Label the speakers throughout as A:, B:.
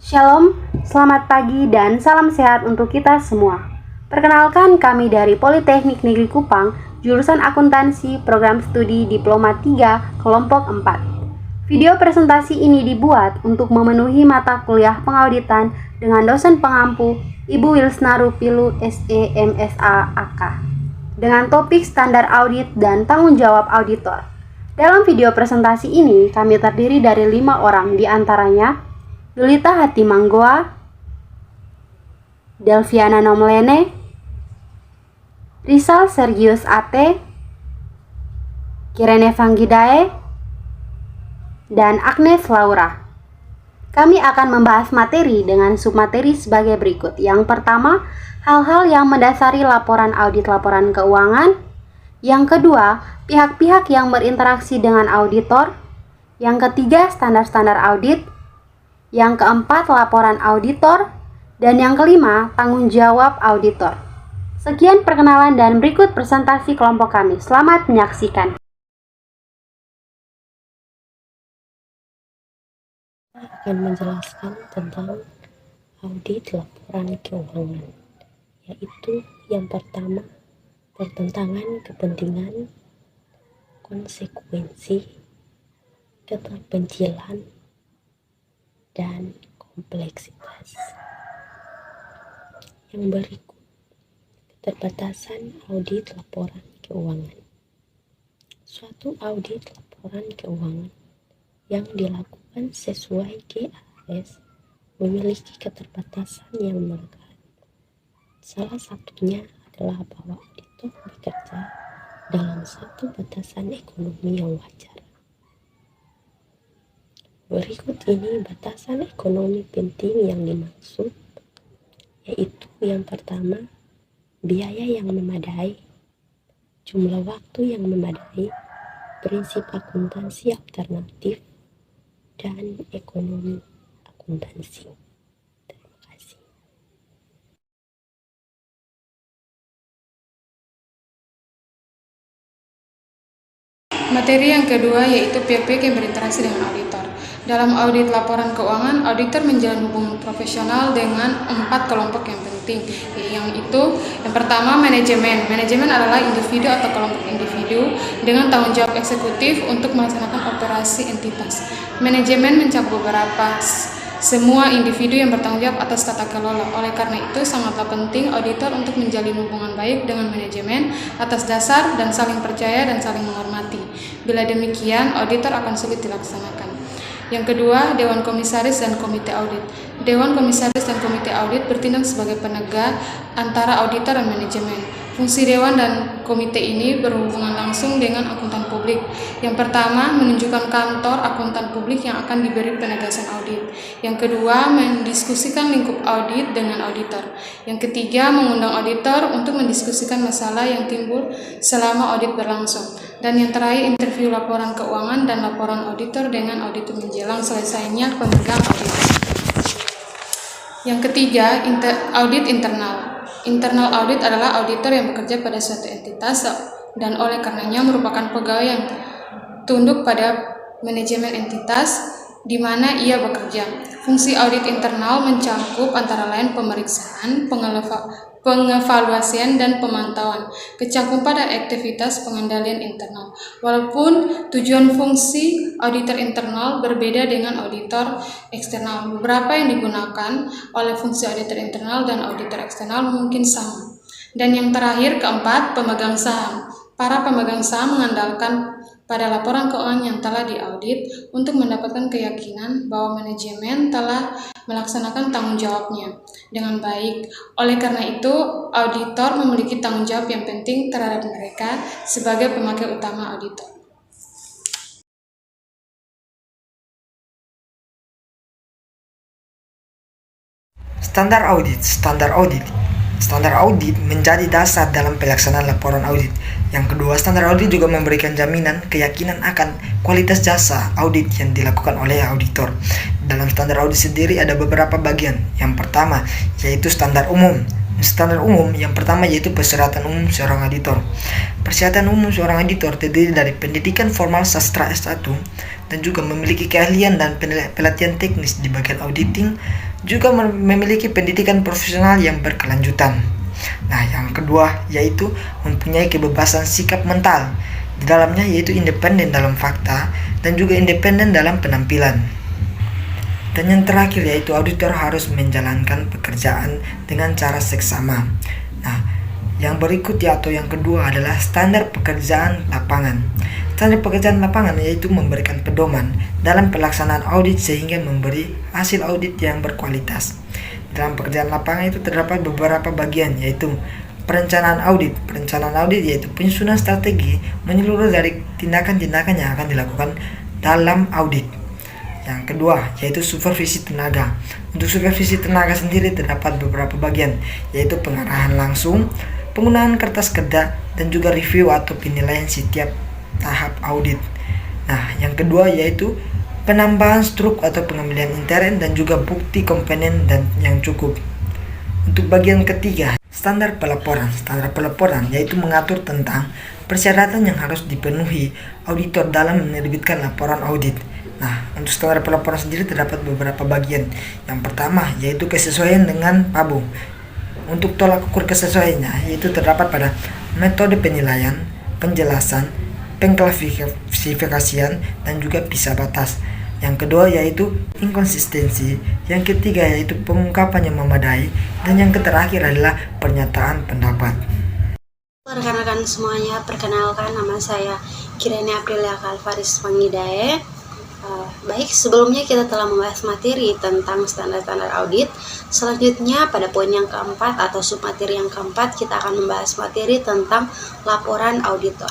A: Shalom, selamat pagi dan salam sehat untuk kita semua. Perkenalkan, kami dari Politeknik Negeri Kupang, jurusan Akuntansi, program studi Diploma 3, kelompok 4. Video presentasi ini dibuat untuk memenuhi mata kuliah pengauditan dengan dosen pengampu Ibu Wilsna Rupilu SE MSA AK dengan topik standar audit dan tanggung jawab auditor. Dalam video presentasi ini, kami terdiri dari 5 orang, diantaranya Lulita Hatimanggoa, Delviana Nomlene, Rizal Sergius Ate, Kirene Vanggidae, dan Agnes Laura. Kami akan membahas materi dengan submateri sebagai berikut. Yang pertama, hal-hal yang mendasari laporan audit laporan keuangan. Yang kedua, pihak-pihak yang berinteraksi dengan auditor. Yang ketiga, standar-standar audit. Yang keempat, laporan auditor. Dan yang kelima, tanggung jawab auditor. Sekian perkenalan dan berikut presentasi kelompok kami. Selamat menyaksikan.
B: Akan menjelaskan tentang audit laporan keuangan, yaitu yang pertama, pertentangan kepentingan, konsekuensi, keterpencilan, dan kompleksitas. Yang berikut, keterbatasan audit laporan keuangan. Suatu audit laporan keuangan yang dilakukan sesuai GAS memiliki keterbatasan yang melekat. Salah satunya adalah bahwa auditor bekerja dalam satu batasan ekonomi yang wajar. Berikut ini batasan ekonomi penting yang dimaksud, yaitu yang pertama, biaya yang memadai, jumlah waktu yang memadai, prinsip akuntansi alternatif, dan ekonomi akuntansi. Terima kasih.
C: Materi yang kedua yaitu pihak-pihak yang berinteraksi dengan auditor. Dalam audit laporan keuangan, auditor menjalin hubungan profesional dengan 4 kelompok yang penting. Yang pertama, manajemen. Manajemen adalah individu atau kelompok individu dengan tanggung jawab eksekutif untuk melaksanakan operasi entitas. Manajemen mencakup semua individu yang bertanggung jawab atas tata kelola. Oleh karena itu, sangatlah penting auditor untuk menjalin hubungan baik dengan manajemen atas dasar dan saling percaya dan saling menghormati. Bila demikian, auditor akan sulit dilaksanakan. Yang kedua, Dewan Komisaris dan Komite Audit. Dewan Komisaris dan Komite Audit bertindak sebagai penegak antara auditor dan manajemen. Fungsi Dewan dan Komite ini berhubungan langsung dengan akuntan publik. Yang pertama, menunjukkan kantor akuntan publik yang akan diberi penegasan audit. Yang kedua, mendiskusikan lingkup audit dengan auditor. Yang ketiga, mengundang auditor untuk mendiskusikan masalah yang timbul selama audit berlangsung. Dan yang terakhir, interview laporan keuangan dan laporan auditor dengan auditor menjelang selesainya pemegang audit. Yang ketiga, audit internal. Internal audit adalah auditor yang bekerja pada suatu entitas dan oleh karenanya merupakan pegawai yang tunduk pada manajemen entitas di mana ia bekerja. Fungsi audit internal mencakup antara lain pemeriksaan, pengevaluasian, dan pemantauan, kecakupan dan aktivitas pengendalian internal. Walaupun tujuan fungsi auditor internal berbeda dengan auditor eksternal, beberapa yang digunakan oleh fungsi auditor internal dan auditor eksternal mungkin sama. Dan yang terakhir, keempat, pemegang saham. Para pemegang saham mengandalkan pada laporan keuangan yang telah diaudit untuk mendapatkan keyakinan bahwa manajemen telah melaksanakan tanggung jawabnya dengan baik. Oleh karena itu, auditor memiliki tanggung jawab yang penting terhadap mereka sebagai pemakai utama auditor.
D: Standar audit. Standar audit menjadi dasar dalam pelaksanaan laporan audit. Yang kedua, standar audit juga memberikan jaminan keyakinan akan kualitas jasa audit yang dilakukan oleh auditor. Dalam standar audit sendiri ada beberapa bagian. Yang pertama yaitu standar umum. Standar umum yang pertama yaitu persyaratan umum seorang auditor. Persyaratan umum seorang auditor terdiri dari pendidikan formal sastra S1, dan juga memiliki keahlian dan pelatihan teknis di bagian auditing, juga memiliki pendidikan profesional yang berkelanjutan. Nah, yang kedua yaitu mempunyai kebebasan sikap mental di dalamnya, yaitu independen dalam fakta dan juga independen dalam penampilan. Dan yang terakhir yaitu auditor harus menjalankan pekerjaan dengan cara seksama. Nah, yang berikut atau yang kedua adalah standar pekerjaan lapangan. Standar pekerjaan lapangan yaitu memberikan pedoman dalam pelaksanaan audit sehingga memberi hasil audit yang berkualitas. Dalam pekerjaan lapangan itu terdapat beberapa bagian, yaitu perencanaan audit. Perencanaan audit yaitu penyusunan strategi menyeluruh dari tindakan-tindakan yang akan dilakukan dalam audit. Yang kedua yaitu supervisi tenaga. Untuk supervisi tenaga sendiri terdapat beberapa bagian, yaitu pengarahan langsung, penggunaan kertas kerja, dan juga review atau penilaian setiap tahap audit. Nah, yang kedua yaitu penambahan struk atau pengambilan intern dan juga bukti komponen dan yang cukup. Untuk bagian ketiga, standar pelaporan. Standar pelaporan yaitu mengatur tentang persyaratan yang harus dipenuhi auditor dalam menerbitkan laporan audit. Nah, untuk standar pelaporan sendiri terdapat beberapa bagian. Yang pertama yaitu kesesuaian dengan PABO. Untuk tolak ukur kesesuaiannya yaitu terdapat pada metode penilaian, penjelasan, pengklasifikasian, dan juga pisah batas. Yang kedua yaitu inkonsistensi. Yang ketiga yaitu pengungkapan yang memadai. Dan yang terakhir adalah pernyataan pendapat.
A: Rekan-rekan semuanya, perkenalkan nama saya Kirani Aprilia Kalvaris Pangidae. Baik, sebelumnya kita telah membahas materi tentang standar-standar audit. Selanjutnya pada poin yang keempat atau submateri yang keempat, kita akan membahas materi tentang laporan auditor.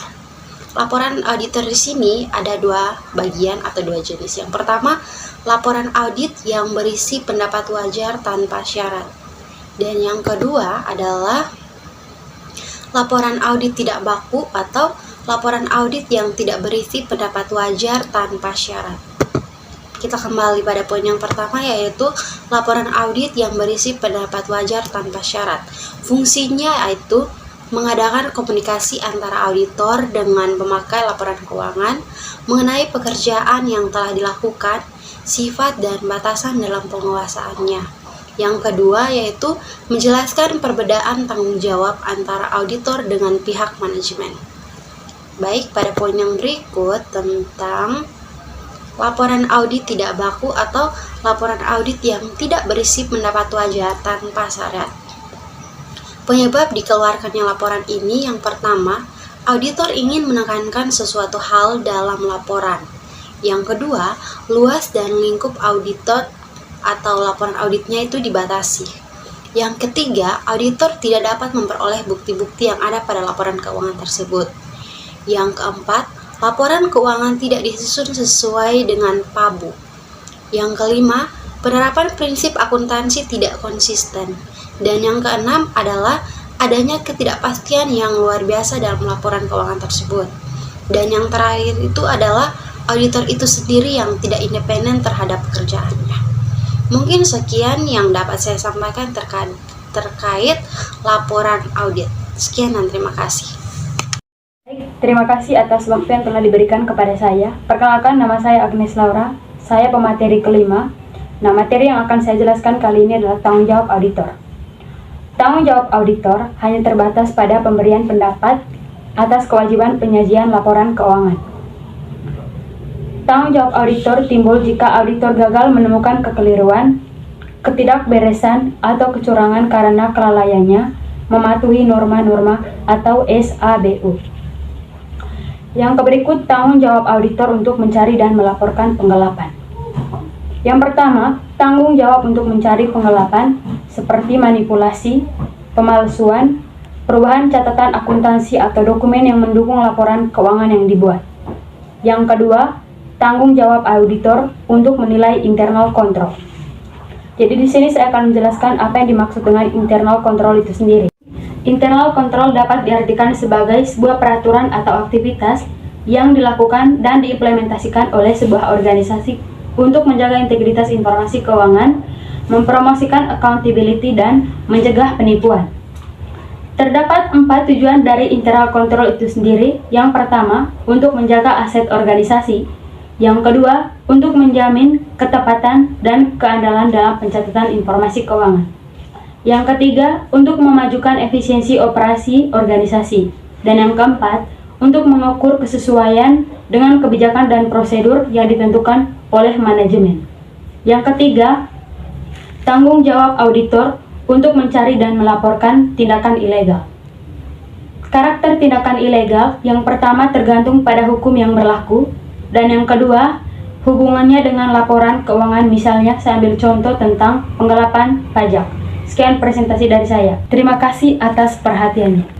A: Laporan auditor di sini ada dua bagian atau dua jenis. Yang pertama, laporan audit yang berisi pendapat wajar tanpa syarat. Dan yang kedua adalah laporan audit tidak baku atau laporan audit yang tidak berisi pendapat wajar tanpa syarat. Kita kembali pada poin yang pertama, yaitu laporan audit yang berisi pendapat wajar tanpa syarat. Fungsinya yaitu mengadakan komunikasi antara auditor dengan pemakai laporan keuangan mengenai pekerjaan yang telah dilakukan, sifat dan batasan dalam penguasaannya. Yang kedua yaitu menjelaskan perbedaan tanggung jawab antara auditor dengan pihak manajemen. Baik, pada poin yang berikut tentang laporan audit tidak baku atau laporan audit yang tidak berisi pendapat wajar tanpa syarat. Penyebab dikeluarkannya laporan ini yang pertama, auditor ingin menekankan sesuatu hal dalam laporan. Yang kedua, luas dan lingkup auditor atau laporan auditnya itu dibatasi. Yang ketiga, auditor tidak dapat memperoleh bukti-bukti yang ada pada laporan keuangan tersebut. Yang keempat, laporan keuangan tidak disusun sesuai dengan PABO. Yang kelima, penerapan prinsip akuntansi tidak konsisten. Dan yang keenam adalah adanya ketidakpastian yang luar biasa dalam laporan keuangan tersebut. Dan yang terakhir itu adalah auditor itu sendiri yang tidak independen terhadap pekerjaannya. Mungkin sekian yang dapat saya sampaikan terkait laporan audit. Sekian dan terima kasih.
E: Terima kasih atas waktu yang telah diberikan kepada saya. Perkenalkan, nama saya Agnes Laura. Saya pemateri kelima. Nah, materi yang akan saya jelaskan kali ini adalah tanggung jawab auditor. Tanggung jawab auditor hanya terbatas pada pemberian pendapat atas kewajiban penyajian laporan keuangan. Tanggung jawab auditor timbul jika auditor gagal menemukan kekeliruan, ketidakberesan, atau kecurangan karena kelalaiannya mematuhi norma-norma atau SABU. Yang berikut tanggung jawab auditor untuk mencari dan melaporkan penggelapan. Yang pertama, tanggung jawab untuk mencari penggelapan seperti manipulasi, pemalsuan, perubahan catatan akuntansi atau dokumen yang mendukung laporan keuangan yang dibuat. Yang kedua, tanggung jawab auditor untuk menilai internal control. Jadi di sini saya akan menjelaskan apa yang dimaksud dengan internal control itu sendiri. Internal control dapat diartikan sebagai sebuah peraturan atau aktivitas yang dilakukan dan diimplementasikan oleh sebuah organisasi untuk menjaga integritas informasi keuangan, mempromosikan accountability, dan mencegah penipuan. Terdapat 4 tujuan dari internal control itu sendiri. Yang pertama, untuk menjaga aset organisasi. Yang kedua, untuk menjamin ketepatan dan keandalan dalam pencatatan informasi keuangan. Yang ketiga, untuk memajukan efisiensi operasi organisasi. Dan yang keempat, untuk mengukur kesesuaian dengan kebijakan dan prosedur yang ditentukan oleh manajemen. Yang ketiga, tanggung jawab auditor untuk mencari dan melaporkan tindakan ilegal. Karakter tindakan ilegal yang pertama tergantung pada hukum yang berlaku, dan yang kedua, hubungannya dengan laporan keuangan. Misalnya, saya ambil contoh tentang penggelapan pajak. Sekian presentasi dari saya. Terima kasih atas perhatiannya.